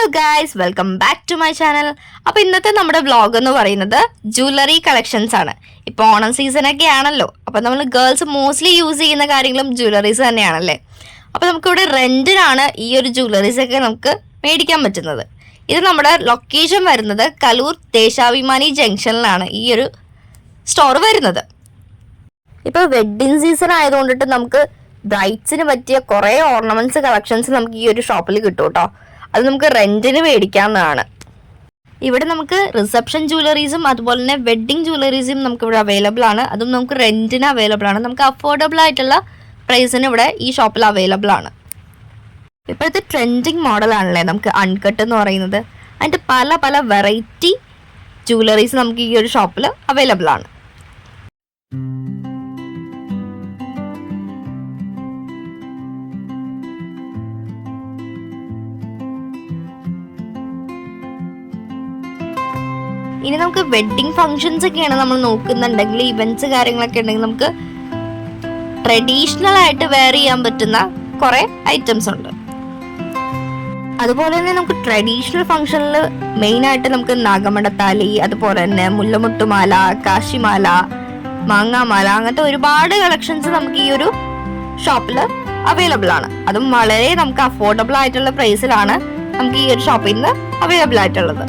Hello guys, welcome back to my channel. അപ്പോൾ ഇന്നത്തെ നമ്മുടെ വ്ളോഗ് എന്ന് പറയുന്നത് ജ്വല്ലറി കളക്ഷൻസ് ആണ്. ഇപ്പോൾ ഓണം സീസണൊക്കെ ആണല്ലോ, അപ്പോൾ നമ്മൾ ഗേൾസ് മോസ്റ്റ്ലി യൂസ് ചെയ്യുന്ന കാര്യങ്ങളും ജ്വല്ലറീസ് തന്നെയാണല്ലേ. അപ്പോൾ നമുക്കിവിടെ റെൻറ്റിനാണ് ഈ ഒരു ജ്വല്ലറീസ് ഒക്കെ നമുക്ക് മേടിക്കാൻ പറ്റുന്നത്. ഇത് നമ്മുടെ ലൊക്കേഷൻ വരുന്നത് കലൂർ ദേശാഭിമാനി ജംഗ്ഷനിലാണ് ഈ ഒരു സ്റ്റോർ വരുന്നത്. ഇപ്പോൾ വെഡ്ഡിങ് സീസൺ ആയതുകൊണ്ടിട്ട് നമുക്ക് ബ്രൈഡ്സിന് പറ്റിയ കുറേ ഓർണമെന്റ്സ് കളക്ഷൻസ് നമുക്ക് ഈ ഒരു ഷോപ്പിൽ കിട്ടും കേട്ടോ. അത് നമുക്ക് റെന്റിന് മേടിക്കാവുന്നതാണ്. ഇവിടെ നമുക്ക് റിസപ്ഷൻ ജ്വല്ലറീസും അതുപോലെ തന്നെ വെഡ്ഡിങ് ജ്വല്ലറീസും നമുക്ക് ഇവിടെ അവൈലബിൾ ആണ്. അതും നമുക്ക് റെന്റിന് അവൈലബിൾ ആണ്. നമുക്ക് അഫോർഡബിൾ ആയിട്ടുള്ള പ്രൈസിന് ഇവിടെ ഈ ഷോപ്പിൽ അവൈലബിൾ ആണ്. ഇപ്പോഴത്തെ ട്രെൻഡിങ് മോഡലാണല്ലേ നമുക്ക് അൺകട്ട് എന്ന് പറയുന്നത്. അതിൻ്റെ പല പല വെറൈറ്റി ജ്വല്ലറീസ് നമുക്ക് ഈ ഒരു ഷോപ്പിൽ അവൈലബിൾ ആണ്. ഇനി നമുക്ക് വെഡ്ഡിങ് ഫംഗ്ഷൻസ് ഒക്കെയാണ് നമ്മൾ നോക്കുന്നുണ്ടെങ്കിൽ, ഇവന്റ്സ് കാര്യങ്ങളൊക്കെ ഉണ്ടെങ്കിൽ നമുക്ക് ട്രഡീഷണൽ ആയിട്ട് വെയർ ചെയ്യാൻ പറ്റുന്ന കുറെ ഐറ്റംസ് ഉണ്ട്. അതുപോലെ തന്നെ നമുക്ക് ട്രഡീഷണൽ ഫംഗ്ഷനിൽ മെയിൻ ആയിട്ട് നമുക്ക് നാഗമടത്താലി, അതുപോലെ തന്നെ മുല്ലമുട്ടുമാല, കാശിമാല, മാങ്ങാമാല, അങ്ങനത്തെ ഒരുപാട് കളക്ഷൻസ് നമുക്ക് ഈ ഒരു ഷോപ്പിൽ അവൈലബിൾ ആണ്. അതും വളരെ നമുക്ക് അഫോർഡബിൾ ആയിട്ടുള്ള പ്രൈസിലാണ് നമുക്ക് ഈ ഒരു ഷോപ്പിൽ നിന്ന് അവൈലബിൾ ആയിട്ടുള്ളത്.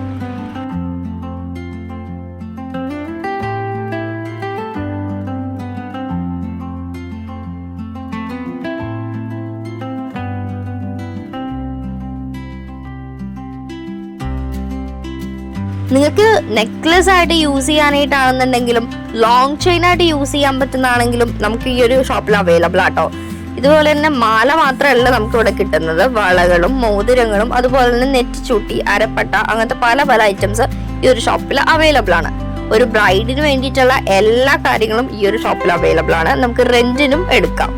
നിങ്ങൾക്ക് നെക്ലസ് ആയിട്ട് യൂസ് ചെയ്യാനായിട്ടാണെന്നുണ്ടെങ്കിലും ലോങ് ചെയിൻ ആയിട്ട് യൂസ് ചെയ്യാൻ പറ്റുന്നതാണെങ്കിലും നമുക്ക് ഈ ഒരു ഷോപ്പിൽ അവൈലബിൾ ആട്ടോ. ഇതുപോലെ തന്നെ മാല മാത്രമല്ല നമുക്ക് ഇവിടെ കിട്ടുന്നത്, വളകളും മോതിരങ്ങളും അതുപോലെ തന്നെ നെറ്റിച്ചൂട്ടി, അരപ്പട്ട, അങ്ങനത്തെ പല പല ഐറ്റംസ് ഈ ഒരു ഷോപ്പിൽ അവൈലബിൾ ആണ്. ഒരു ബ്രൈഡിന് വേണ്ടിയിട്ടുള്ള എല്ലാ കാര്യങ്ങളും ഈ ഒരു ഷോപ്പിൽ അവൈലബിൾ ആണ്. നമുക്ക് റെന്റിനും എടുക്കാം.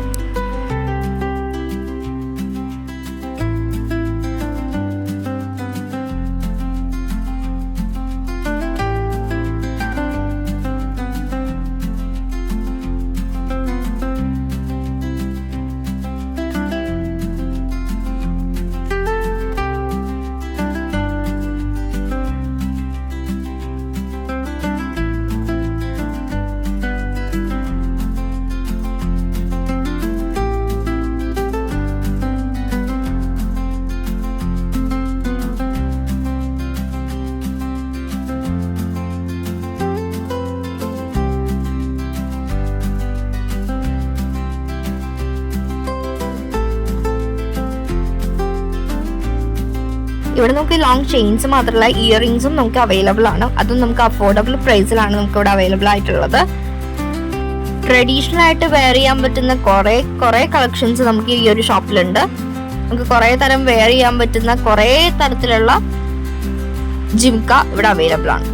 ഇവിടെ നമുക്ക് ലോങ് ചെയിൻസ് മാത്രമല്ല ഇയറിംഗ്സും നമുക്ക് അവൈലബിൾ ആണ്. അതും നമുക്ക് അഫോർഡബിൾ പ്രൈസിലാണ് നമുക്ക് ഇവിടെ അവൈലബിൾ ആയിട്ടുള്ളത്. ട്രഡീഷണൽ ആയിട്ട് വെയർ ചെയ്യാൻ പറ്റുന്ന കുറെ കളക്ഷൻസ് നമുക്ക് ഈ ഒരു ഷോപ്പിലുണ്ട്. നമുക്ക് കുറെ തരം വെയർ ചെയ്യാൻ പറ്റുന്ന കുറെ തരത്തിലുള്ള ജിംക ഇവിടെ അവൈലബിൾ ആണ്.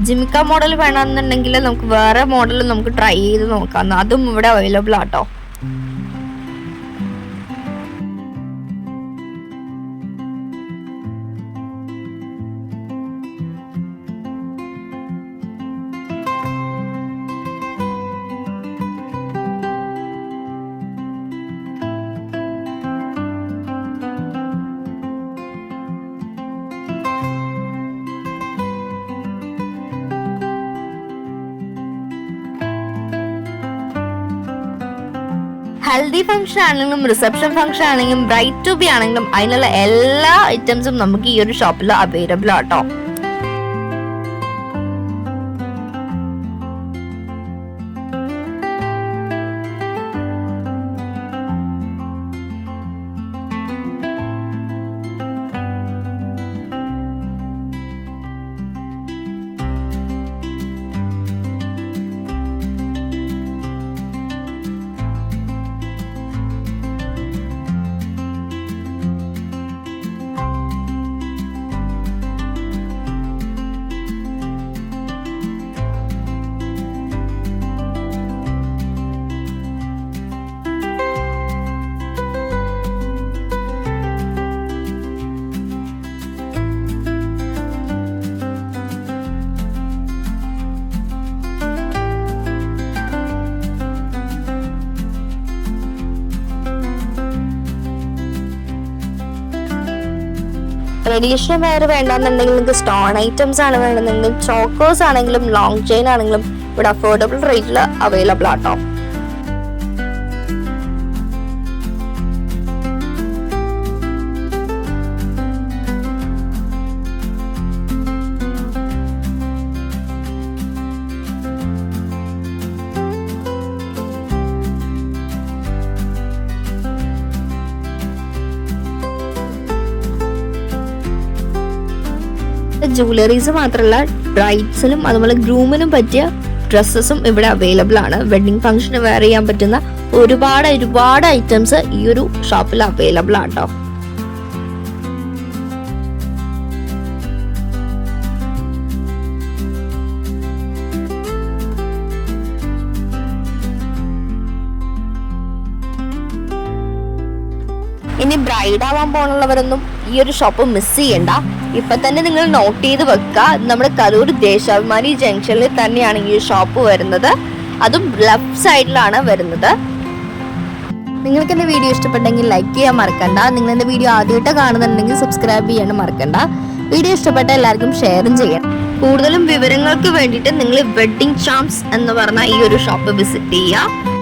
ജിംക മോഡൽ വേണമെന്നുണ്ടെങ്കിൽ നമുക്ക് വേറെ മോഡൽ നമുക്ക് ട്രൈ ചെയ്ത് നോക്കാം. അതും ഇവിടെ അവൈലബിൾ ആട്ടോ. ഹൽദി ഫംഗ്ഷൻ ആണെങ്കിലും റിസപ്ഷൻ ഫംഗ്ഷൻ ആണെങ്കിലും ബ്രൈഡ് ടു ബി ആണെങ്കിലും അതിനുള്ള എല്ലാ ഐറ്റംസും നമുക്ക് ഈ ഒരു ഷോപ്പിൽ അവൈലബിൾ ആട്ടോ. ട്രഡീഷണൽ വെയർ വേണ്ടെന്നുണ്ടെങ്കിൽ നിങ്ങൾക്ക് സ്റ്റോൺ ഐറ്റംസ് ആണ് വേണമെന്നുണ്ടെങ്കിൽ ചോക്കേഴ്സ് ആണെങ്കിലും ലോങ് ചെയിൻ ആണെങ്കിലും ഇവിടെ അഫോർഡബിൾ റേറ്റിൽ അവൈലബിൾ ആട്ടോ. ജുവലറീസ് മാത്രമല്ല ബ്രൈഡ്സിനും അതുപോലെ ഗ്രൂമിനും പറ്റിയ ഡ്രസ്സസും ഇവിടെ അവൈലബിൾ ആണ്. വെഡിങ് ഫംഗ്ഷന് വെയർ ചെയ്യാൻ പറ്റുന്ന ഒരുപാട് ഐറ്റംസ് ഈ ഒരു ഷോപ്പിൽ അവൈലബിൾ ആട്ടോ. ഇനി ബ്രൈഡ് ആവാൻ പോണുള്ളവരൊന്നും ഈ ഒരു ഷോപ്പ് മിസ് ചെയ്യണ്ട. ഇപ്പൊ തന്നെ നിങ്ങൾ നോട്ട് ചെയ്ത് വെക്കുക. നമ്മുടെ കരൂർ ദേശാഭിമാനി ജംഗ്ഷനിൽ തന്നെയാണ് ഈ ഷോപ്പ് വരുന്നത്. അതും ലെഫ്റ്റ് സൈഡിലാണ് വരുന്നത്. നിങ്ങൾക്ക് എന്റെ വീഡിയോ ഇഷ്ടപ്പെട്ടെങ്കിൽ ലൈക്ക് ചെയ്യാൻ മറക്കണ്ട. നിങ്ങൾ എന്റെ വീഡിയോ ആദ്യമായിട്ട് കാണുന്നുണ്ടെങ്കിൽ സബ്സ്ക്രൈബ് ചെയ്യാനും മറക്കണ്ട. വീഡിയോ ഇഷ്ടപ്പെട്ട എല്ലാവർക്കും ഷെയറും ചെയ്യണം. കൂടുതലും വിവരങ്ങൾക്ക് വേണ്ടിയിട്ട് നിങ്ങൾ വെഡിങ് ചാംസ് എന്ന് പറഞ്ഞ ഈ ഒരു ഷോപ്പ് വിസിറ്റ് ചെയ്യുക.